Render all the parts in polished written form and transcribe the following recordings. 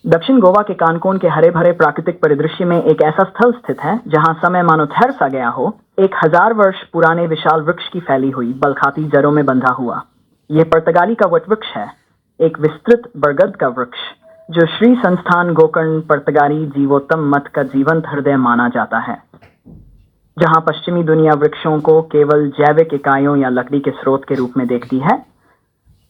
दक्षिण गोवा के कानकोन के हरे भरे प्राकृतिक परिदृश्य में एक ऐसा स्थल स्थित है जहां समय मानो ठहर सा गया हो, 1000 वर्ष पुराने विशाल वृक्ष की फैली हुई बलखाती जड़ों में बंधा हुआ। यह पुर्तगाली का वटवृक्ष है, एक विस्तृत बरगद का वृक्ष जो श्री संस्थान गोकर्ण पुर्तगाली जीवोत्तम मत का जीवंत हृदय माना जाता है। जहां पश्चिमी दुनिया वृक्षों को केवल जैविक इकाइयों या लकड़ी के स्रोत के रूप में देखती है,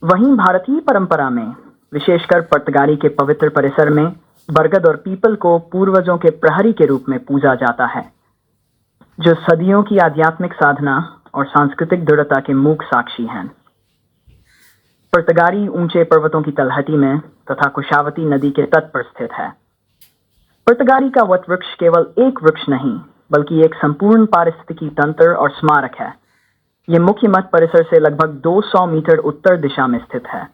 वहीं भारतीय परंपरा में विशेषकर पुर्तगाली के पवित्र परिसर में बरगद और पीपल को पूर्वजों के प्रहरी के रूप में पूजा जाता है, जो सदियों की आध्यात्मिक साधना और सांस्कृतिक दृढ़ता के मूक साक्षी हैं। पुर्तगाली ऊंचे पर्वतों की तलहटी में तथा कुशावती नदी के तट पर स्थित है। पुर्तगाली का वटवृक्ष केवल एक वृक्ष नहीं बल्कि एक संपूर्ण पारिस्थितिकी तंत्र और स्मारक है। यह मुख्य मठ परिसर से लगभग 200 मीटर उत्तर दिशा में स्थित है।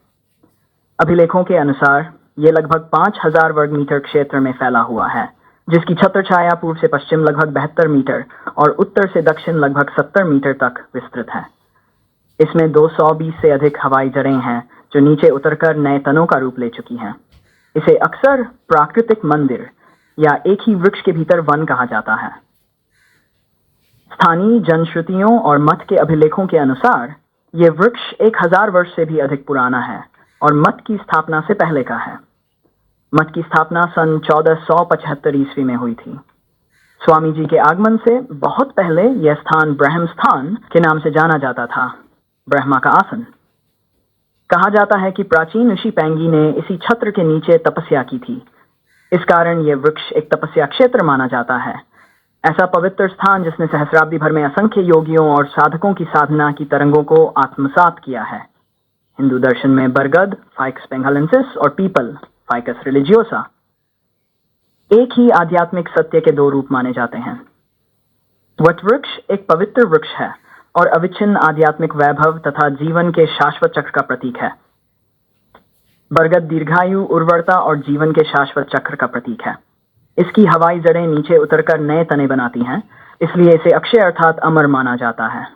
अभिलेखों के अनुसार यह लगभग 5000 वर्ग मीटर क्षेत्र में फैला हुआ है, जिसकी छत्र छाया पूर्व से पश्चिम लगभग 72 मीटर और उत्तर से दक्षिण लगभग 70 मीटर तक विस्तृत है। इसमें 220 से अधिक हवाई जड़ें हैं जो नीचे उतरकर नए तनों का रूप ले चुकी हैं। इसे अक्सर प्राकृतिक मंदिर या एक ही वृक्ष के भीतर वन कहा जाता है। स्थानीय जनश्रुतियों और मठ के अभिलेखों के अनुसार यह वृक्ष 1000 वर्ष से भी अधिक पुराना है और मठ की स्थापना से पहले का है। मठ की स्थापना सन 1475 ईस्वी में हुई थी। स्वामी जी के आगमन से बहुत पहले यह स्थान ब्रह्म स्थान के नाम से जाना जाता था, ब्रह्मा का आसन। कहा जाता है कि प्राचीन ऋषि पैंगी ने इसी छत्र के नीचे तपस्या की थी। इस कारण यह वृक्ष एक तपस्या क्षेत्र माना जाता है, ऐसा पवित्र स्थान जिसने सहस्राब्दी भर में असंख्य योगियों और साधकों की साधना की तरंगों को आत्मसात किया है। हिंदू दर्शन में बरगद फाइकस बेंगालेंसिस और पीपल फाइकस रिलीजियोसा एक ही आध्यात्मिक सत्य के दो रूप माने जाते हैं। वटवृक्ष एक पवित्र वृक्ष है और अविच्छिन्न आध्यात्मिक वैभव तथा जीवन के शाश्वत चक्र का प्रतीक है। बरगद दीर्घायु, उर्वरता और जीवन के शाश्वत चक्र का प्रतीक है। इसकी हवाई जड़ें नीचे उतरकर नए तने बनाती हैं, इसलिए इसे अक्षय अर्थात अमर माना जाता है।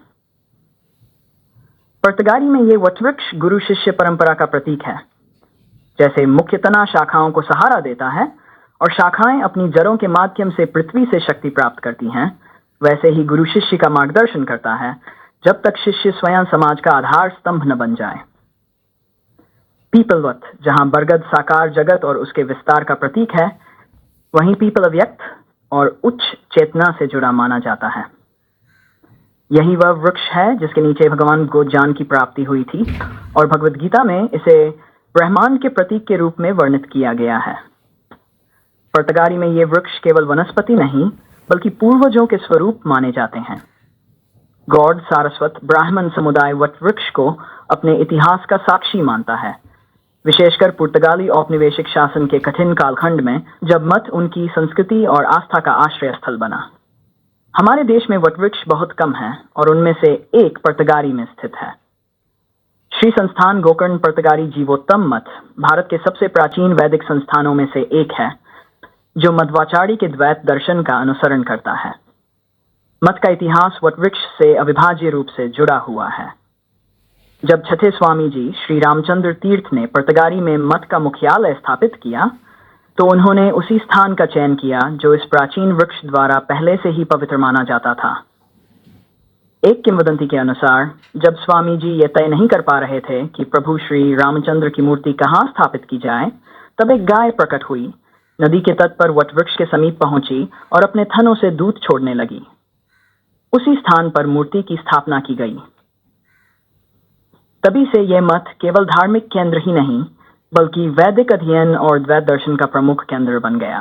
पुर्तगाली में यह वटवृक्ष गुरु शिष्य परंपरा का प्रतीक है। जैसे मुख्य तना शाखाओं को सहारा देता है और शाखाएं अपनी जड़ों के माध्यम से पृथ्वी से शक्ति प्राप्त करती हैं, वैसे ही गुरु शिष्य का मार्गदर्शन करता है जब तक शिष्य स्वयं समाज का आधार स्तंभ न बन जाए। पीपलवत, जहां बरगद साकार जगत और उसके विस्तार का प्रतीक है, वहीं पीपल अव्यक्त और उच्च चेतना से जुड़ा माना जाता है। यही वह वृक्ष है जिसके नीचे भगवान को ज्ञान की प्राप्ति हुई थी और भगवद गीता में इसे ब्रह्मांड के प्रतीक के रूप में वर्णित किया गया है। पुर्तगाली में यह वृक्ष केवल वनस्पति नहीं बल्कि पूर्वजों के स्वरूप माने जाते हैं। गौड़ सारस्वत ब्राह्मण समुदाय वटवृक्ष को अपने इतिहास का साक्षी मानता है, विशेषकर पुर्तगाली औपनिवेशिक शासन के कठिन कालखंड में जब मठ उनकी संस्कृति और आस्था का आश्रय स्थल बना। हमारे देश में वटवृक्ष बहुत कम हैं और उनमें से एक पुर्तगाली में स्थित है। श्री संस्थान गोकर्ण पुर्तगाली जीवोत्तम मठ भारत के सबसे प्राचीन वैदिक संस्थानों में से एक है, जो मध्वाचार्य के द्वैत दर्शन का अनुसरण करता है। मठ का इतिहास वटवृक्ष से अविभाज्य रूप से जुड़ा हुआ है। जब छठे स्वामी जी श्री रामचंद्र तीर्थ ने पुर्तगाली में मठ का मुख्यालय स्थापित किया, तो उन्होंने उसी स्थान का चयन किया जो इस प्राचीन वृक्ष द्वारा पहले से ही पवित्र माना जाता था। एक किंवदंती के अनुसार जब स्वामी जी ये तय नहीं कर पा रहे थे कि प्रभु श्री रामचंद्र की मूर्ति कहाँ स्थापित की जाए, तब एक गाय प्रकट हुई, नदी के तट पर वटवृक्ष के समीप पहुंची और अपने थनों से दूध छोड़ने लगी। उसी स्थान पर मूर्ति की स्थापना की गई। तभी से यह मठ केवल धार्मिक केंद्र ही नहीं बल्कि वैदिक अध्ययन और द्वैत दर्शन का प्रमुख केंद्र बन गया।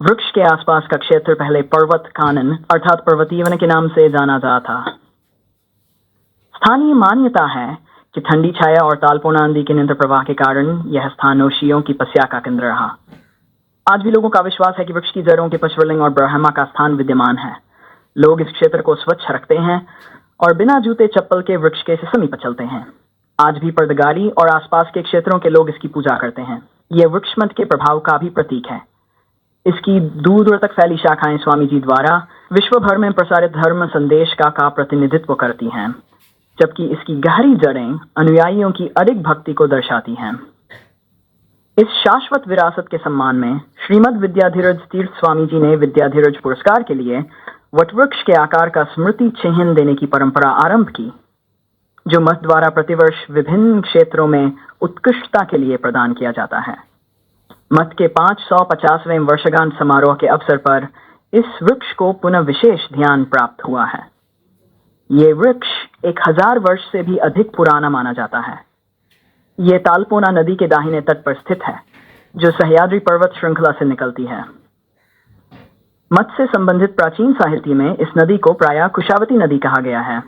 वृक्ष के आसपास का क्षेत्र पहले पर्वत कानन अर्थात पर्वतीय वन के नाम से जाना जाता था। स्थानीय मान्यता है कि ठंडी छाया और तालपोना नदी के निरंतर प्रवाह के कारण यह स्थान ओशियों की तपस्या का केंद्र रहा। आज भी लोगों का विश्वास है कि वृक्ष की जड़ों के पशुलिंग और ब्रह्मा का स्थान विद्यमान है। लोग इस क्षेत्र को स्वच्छ रखते हैं और बिना जूते चप्पल के वृक्ष के समीप चलते हैं। आज भी पुर्तगाली और आसपास के क्षेत्रों के लोग इसकी पूजा करते हैं। यह वृक्ष मठ के प्रभाव का भी प्रतीक है। इसकी दूर दूर तक फैली शाखाएं स्वामी जी द्वारा विश्व भर में प्रसारित धर्म संदेश का प्रतिनिधित्व करती हैं, जबकि इसकी गहरी जड़ें अनुयायियों की अडिग भक्ति को दर्शाती हैं। इस शाश्वत विरासत के सम्मान में श्रीमद विद्याधीराज तीर्थ स्वामी जी ने विद्याधीराज पुरस्कार के लिए वटवृक्ष के आकार का स्मृति चिन्ह देने की परंपरा आरंभ की, जो मठ द्वारा प्रतिवर्ष विभिन्न क्षेत्रों में उत्कृष्टता के लिए प्रदान किया जाता है। मठ के 550वें वर्षगांठ समारोह के अवसर पर इस वृक्ष को पुनः विशेष ध्यान प्राप्त हुआ है। ये वृक्ष 1000 वर्ष से भी अधिक पुराना माना जाता है। ये तालपोना नदी के दाहिने तट पर स्थित है, जो सह्याद्री पर्वत श्रृंखला से निकलती है। मठ से संबंधित प्राचीन साहित्य में इस नदी को प्रायः कुशावती नदी कहा गया है।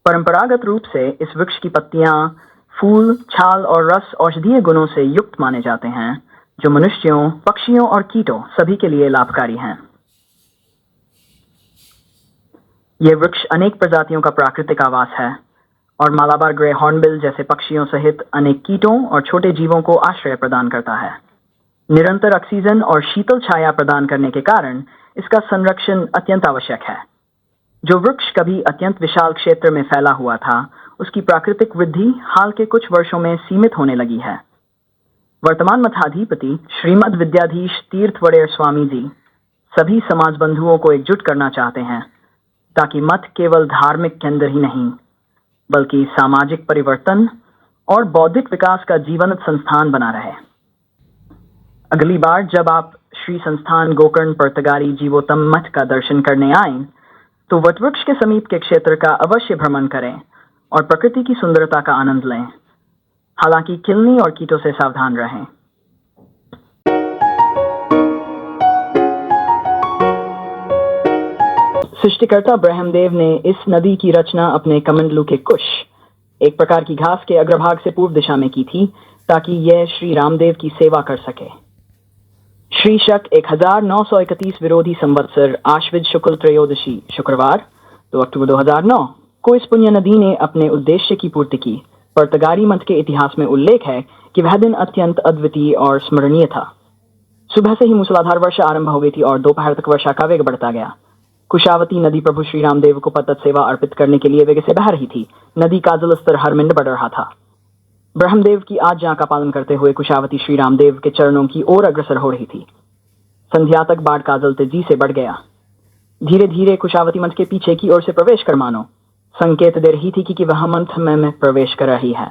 परंपरागत रूप से इस वृक्ष की पत्तियां, फूल, छाल और रस औषधीय गुणों से युक्त माने जाते हैं, जो मनुष्यों, पक्षियों और कीटों सभी के लिए लाभकारी हैं। यह वृक्ष अनेक प्रजातियों का प्राकृतिक आवास है और मालाबार ग्रे हॉर्नबिल जैसे पक्षियों सहित अनेक कीटों और छोटे जीवों को आश्रय प्रदान करता है। निरंतर ऑक्सीजन और शीतल छाया प्रदान करने के कारण इसका संरक्षण अत्यंत आवश्यक है। जो वृक्ष कभी अत्यंत विशाल क्षेत्र में फैला हुआ था, उसकी प्राकृतिक वृद्धि हाल के कुछ वर्षों में सीमित होने लगी है। वर्तमान मठाधिपति श्रीमद विद्याधीश तीर्थ वड़ेर स्वामी जी सभी समाज बंधुओं को एकजुट करना चाहते हैं, ताकि मठ केवल धार्मिक केंद्र ही नहीं, बल्कि सामाजिक परिवर्तन और बौद्धिक विकास का जीवंत संस्थान बना रहे। अगली बार जब आप श्री संस्थान गोकर्ण पर्तगारी जीवोत्तम मठ का दर्शन करने आएं, तो वटवृक्ष के समीप के क्षेत्र का अवश्य भ्रमण करें और प्रकृति की सुंदरता का आनंद लें। हालांकि किलनी और कीटों से सावधान रहें। सृष्टिकर्ता ब्रह्मदेव ने इस नदी की रचना अपने कमंडलू के कुश, एक प्रकार की घास के अग्रभाग से पूर्व दिशा में की थी, ताकि यह श्री रामदेव की सेवा कर सके। श्री शक 1931 विरोधी संवत्सर आश्विन शुक्ल त्रयोदशी शुक्रवार 2 अक्टूबर 2009 को इस पुण्य नदी ने अपने उद्देश्य की पूर्ति की। पर्तगारी मठ के इतिहास में उल्लेख है कि वह दिन अत्यंत अद्वितीय और स्मरणीय था। सुबह से ही मूसलाधार वर्षा आरंभ हो गई थी और दोपहर तक वर्षा का वेग बढ़ता गया। कुशावती नदी प्रभु श्री रामदेव को पतत सेवा अर्पित करने के लिए वेग से बह रही थी। नदी का जल स्तर हर मिनट बढ़ रहा था। ब्रह्मदेव की आज्ञा का पालन करते हुए कुशावती श्री रामदेव के चरणों की ओर अग्रसर हो रही थी। संध्या तक बाढ़ का जल तेजी से बढ़ गया। धीरे धीरे कुशावती मंथ के पीछे की ओर से प्रवेश कर मानो संकेत दे रही थी कि वह मंथ में प्रवेश कर रही है।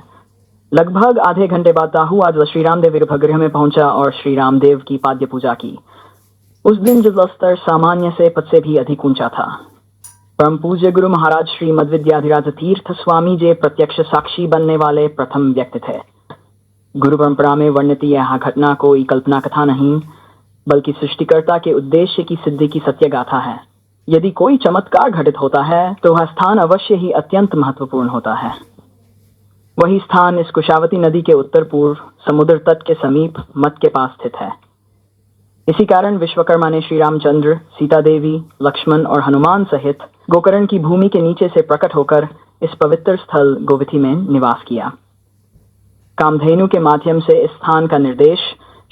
लगभग आधे घंटे बाद दाहुआ जल श्री रामदेव गर्भगृह में पहुंचा और श्री रामदेव की पाद्य पूजा की। उस दिन जल स्तर सामान्य से पद से भी अधिक ऊंचा था। परम पूज्य गुरु महाराज श्री मद्विद्याधिराज तीर्थ स्वामी जी प्रत्यक्ष साक्षी बनने वाले प्रथम व्यक्ति थे। गुरु परंपरा में वर्णित यह घटना कोई कल्पना कथा नहीं, बल्कि सृष्टिकर्ता के उद्देश्य की सिद्धि की सत्य गाथा है। यदि कोई चमत्कार घटित होता है तो वह स्थान अवश्य ही अत्यंत महत्वपूर्ण होता है। वही स्थान इस कुशावती नदी के उत्तर पूर्व समुद्र तट के समीप मठ के पास स्थित है। इसी कारण विश्वकर्मा ने श्री रामचंद्र, सीता देवी, लक्ष्मण और हनुमान सहित गोकर्ण की भूमि के नीचे से प्रकट होकर इस पवित्र स्थल गोविथी में निवास किया। कामधेनु के माध्यम से इस स्थान का निर्देश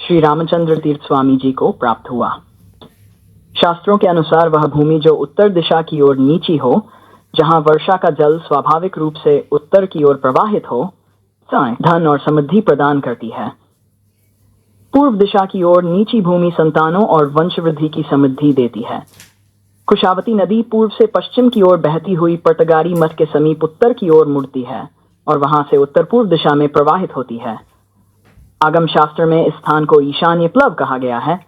श्री रामचंद्र तीर्थ स्वामी जी को प्राप्त हुआ। शास्त्रों के अनुसार वह भूमि जो उत्तर दिशा की ओर नीची हो, जहां वर्षा का जल स्वाभाविक रूप से उत्तर की ओर प्रवाहित हो, धन और समृद्धि प्रदान करती है। पूर्व दिशा की ओर नीची भूमि संतानों और वंश वृद्धि की समृद्धि देती है। कुशावती नदी पूर्व से पश्चिम की ओर बहती हुई पर्तगारी मठ के समीप उत्तर की ओर मुड़ती है और वहां से उत्तर पूर्व दिशा में प्रवाहित होती है। आगम शास्त्र में इस स्थान को ईशान्य प्लव कहा गया है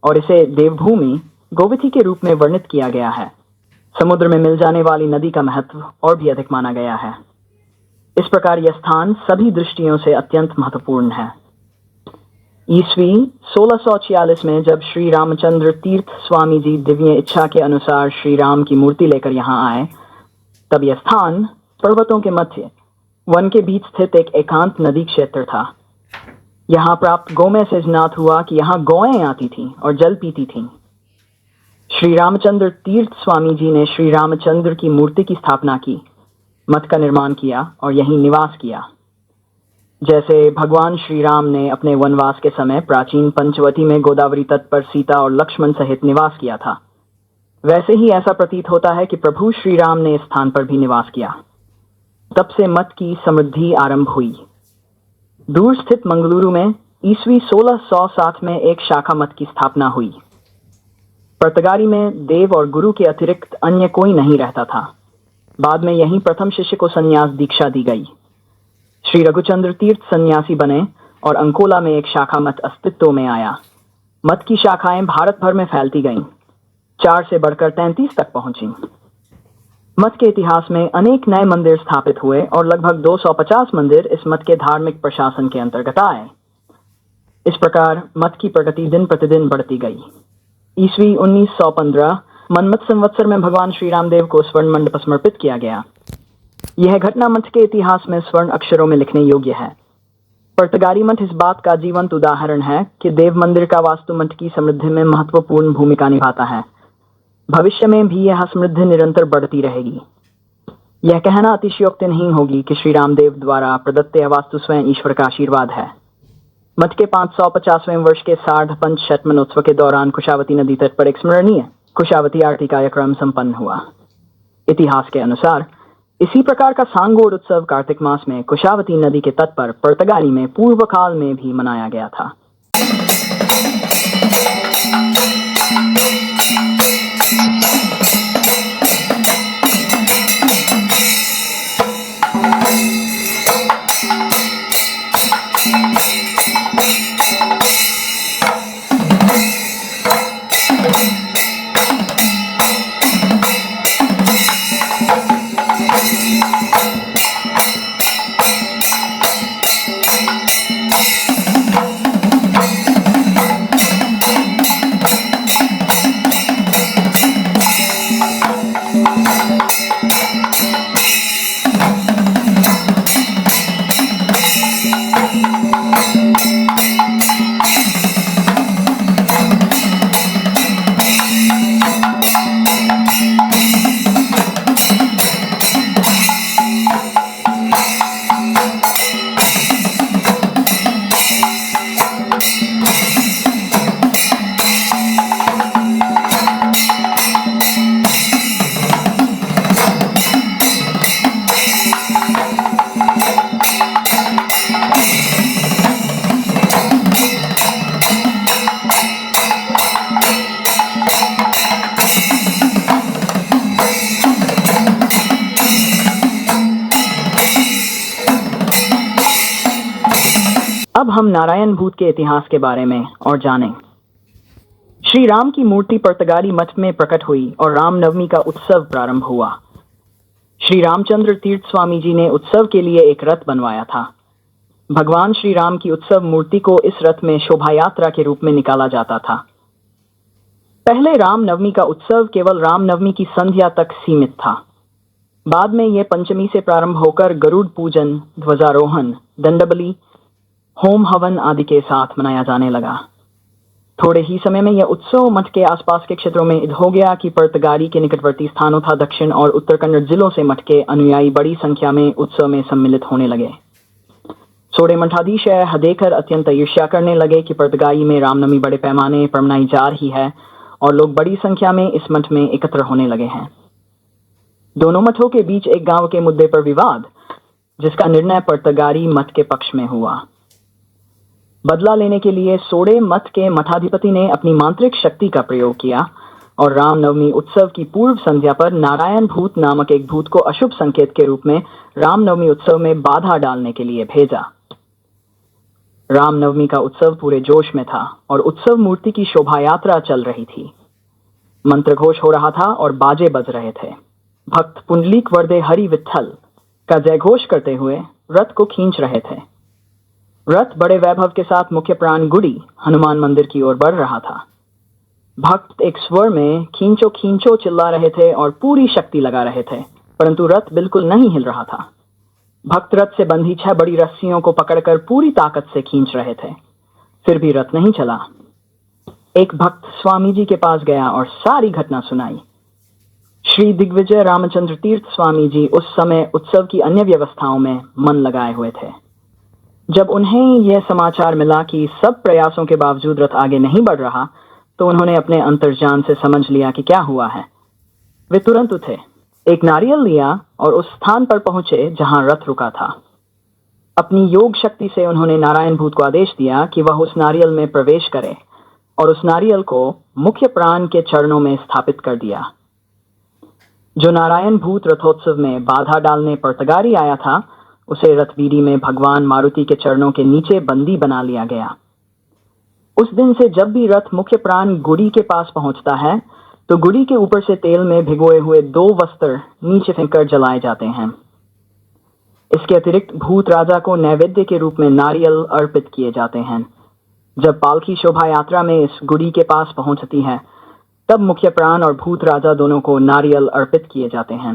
और इसे देवभूमि गोविथी के रूप में वर्णित किया गया है। समुद्र में मिल जाने वाली नदी का महत्व और भी अधिक माना गया है। इस प्रकार यह स्थान सभी दृष्टियों से अत्यंत महत्वपूर्ण है। ईस्वी 1646 में जब श्री रामचंद्र तीर्थ स्वामी जी दिव्य इच्छा के अनुसार श्री राम की मूर्ति लेकर यहाँ आए, तब यह स्थान पर्वतों के मध्य वन के बीच स्थित एक एकांत नदी क्षेत्र था। यहाँ प्राप्त गौमय से ज्ञात हुआ कि यहाँ गौएं आती थीं और जल पीती थीं। श्री रामचंद्र तीर्थ स्वामी जी ने श्री रामचंद्र की मूर्ति की स्थापना की, मठ का निर्माण किया और यहीं निवास किया। जैसे भगवान श्री राम ने अपने वनवास के समय प्राचीन पंचवटी में गोदावरी तट पर सीता और लक्ष्मण सहित निवास किया था, वैसे ही ऐसा प्रतीत होता है कि प्रभु श्री राम ने इस स्थान पर भी निवास किया। तब से मठ की समृद्धि आरंभ हुई। दूर स्थित मंगलुरु में ईस्वी 1607 में एक शाखा मत की स्थापना हुई। पर्तगारी में देव और गुरु के अतिरिक्त अन्य कोई नहीं रहता था। बाद में यहीं प्रथम शिष्य को संन्यास दीक्षा दी गई। श्री रघुचंद्र तीर्थ सन्यासी बने और अंकोला में एक शाखा मत अस्तित्व में आया। मत की शाखाएं भारत भर में फैलती गईं, 4 से बढ़कर 33 तक पहुंची। मत के इतिहास में अनेक नए मंदिर स्थापित हुए और लगभग 250 मंदिर इस मत के धार्मिक प्रशासन के अंतर्गत आए। इस प्रकार मत की प्रगति दिन प्रतिदिन बढ़ती गई। ईस्वी 1915 मनमत संवत्सर में भगवान श्री रामदेव को स्वर्ण मंडप समर्पित किया गया। यह घटना मठ के इतिहास में स्वर्ण अक्षरों में लिखने योग्य है। पर्तगारी मठ इस बात का जीवंत उदाहरण है कि देव मंदिर का वास्तु मठ की समृद्धि में महत्वपूर्ण भूमिका निभाता है। भविष्य में भी यह समृद्धि निरंतर बढ़ती रहेगी। यह कहना अतिशयोक्ति नहीं होगी कि श्री रामदेव द्वारा प्रदत्त यह वास्तु स्वयं ईश्वर का आशीर्वाद है। मठ के 550वें वर्ष के सार्धपंच शतमानोत्सव के दौरान कुशावती नदी तट पर एक स्मरणीय कुशावती आरती कार्यक्रम संपन्न हुआ। इतिहास के अनुसार इसी प्रकार का सांगोड उत्सव कार्तिक मास में कुशावती नदी के तट पर पर्तगारी में पूर्व काल में भी मनाया गया था। अब हम नारायण भूत के इतिहास के बारे में और जानें। श्री राम की मूर्ति पर्तगारी मठ में प्रकट हुई और रामनवमी का उत्सव प्रारंभ हुआ। श्री रामचंद्र तीर्थ स्वामी जी ने उत्सव के लिए एक रथ बनवाया था। भगवान श्री राम की उत्सव मूर्ति को इस रथ में शोभा यात्रा के रूप में निकाला जाता था। पहले रामनवमी का उत्सव केवल रामनवमी की संध्या तक सीमित था। बाद में यह पंचमी से प्रारंभ होकर गरुड़ पूजन, ध्वजारोहण, दंडबली, होम हवन आदि के साथ मनाया जाने लगा। थोड़े ही समय में यह उत्सव मठ के आसपास के क्षेत्रों में हो गया कि पर्तगारी के निकटवर्ती स्थानों तथा दक्षिण और उत्तर कन्नड़ जिलों से मठ के अनुयायी बड़ी संख्या में उत्सव में सम्मिलित होने लगे। सोड़े मठाधीश यह देखकर अत्यंत ईर्ष्या करने लगे कि पर्तगारी में रामनवमी बड़े पैमाने पर मनाई जा रही है और लोग बड़ी संख्या में इस मठ में एकत्र होने लगे हैं। दोनों मठों के बीच एक गांव के मुद्दे पर विवाद, जिसका निर्णय पर्तगारी मठ के पक्ष में हुआ। बदला लेने के लिए सोड़े मठ के मठाधिपति ने अपनी मांत्रिक शक्ति का प्रयोग किया और रामनवमी उत्सव की पूर्व संध्या पर नारायण भूत नामक एक भूत को अशुभ संकेत के रूप में रामनवमी उत्सव में बाधा डालने के लिए भेजा। रामनवमी का उत्सव पूरे जोश में था और उत्सव मूर्ति की शोभा यात्रा चल रही थी। मंत्र घोष हो रहा था और बाजे बज रहे थे। भक्त पुंडलीक वरदे हरि विठल का जयघोष करते हुए रथ को खींच रहे थे। रथ बड़े वैभव के साथ मुख्य प्राण गुड़ी हनुमान मंदिर की ओर बढ़ रहा था। भक्त एक स्वर में खींचो खींचो चिल्ला रहे थे और पूरी शक्ति लगा रहे थे, परंतु रथ बिल्कुल नहीं हिल रहा था। भक्त रथ से बंधी 6 बड़ी रस्सियों को पकड़कर पूरी ताकत से खींच रहे थे, फिर भी रथ नहीं चला। एक भक्त स्वामी जी के पास गया और सारी घटना सुनाई। श्री दिग्विजय रामचंद्र तीर्थ स्वामी जी उस समय उत्सव की अन्य व्यवस्थाओं में मन लगाए हुए थे। जब उन्हें यह समाचार मिला कि सब प्रयासों के बावजूद रथ आगे नहीं बढ़ रहा, तो उन्होंने अपने अंतर्जान से समझ लिया कि क्या हुआ है। वे तुरंत उठे, एक नारियल लिया और उस स्थान पर पहुंचे जहां रथ रुका था। अपनी योग शक्ति से उन्होंने नारायण भूत को आदेश दिया कि वह उस नारियल में प्रवेश करे और उस नारियल को मुख्य प्राण के चरणों में स्थापित कर दिया। जो नारायण भूत रथोत्सव में बाधा डालने पर्तगारी आया था, उसे रथबीडी में भगवान मारुति के चरणों के नीचे बंदी बना लिया गया। उस दिन से जब भी रथ मुख्य प्राण गुड़ी के पास पहुंचता है, तो गुड़ी के ऊपर से तेल में भिगोए हुए 2 वस्त्र नीचे फेंककर जलाए जाते हैं। इसके अतिरिक्त भूत राजा को नैवेद्य के रूप में नारियल अर्पित किए जाते हैं। जब पालकी शोभा यात्रा में इस गुड़ी के पास पहुंचती है, तब मुख्य प्राण और भूत राजा दोनों को नारियल अर्पित किए जाते हैं।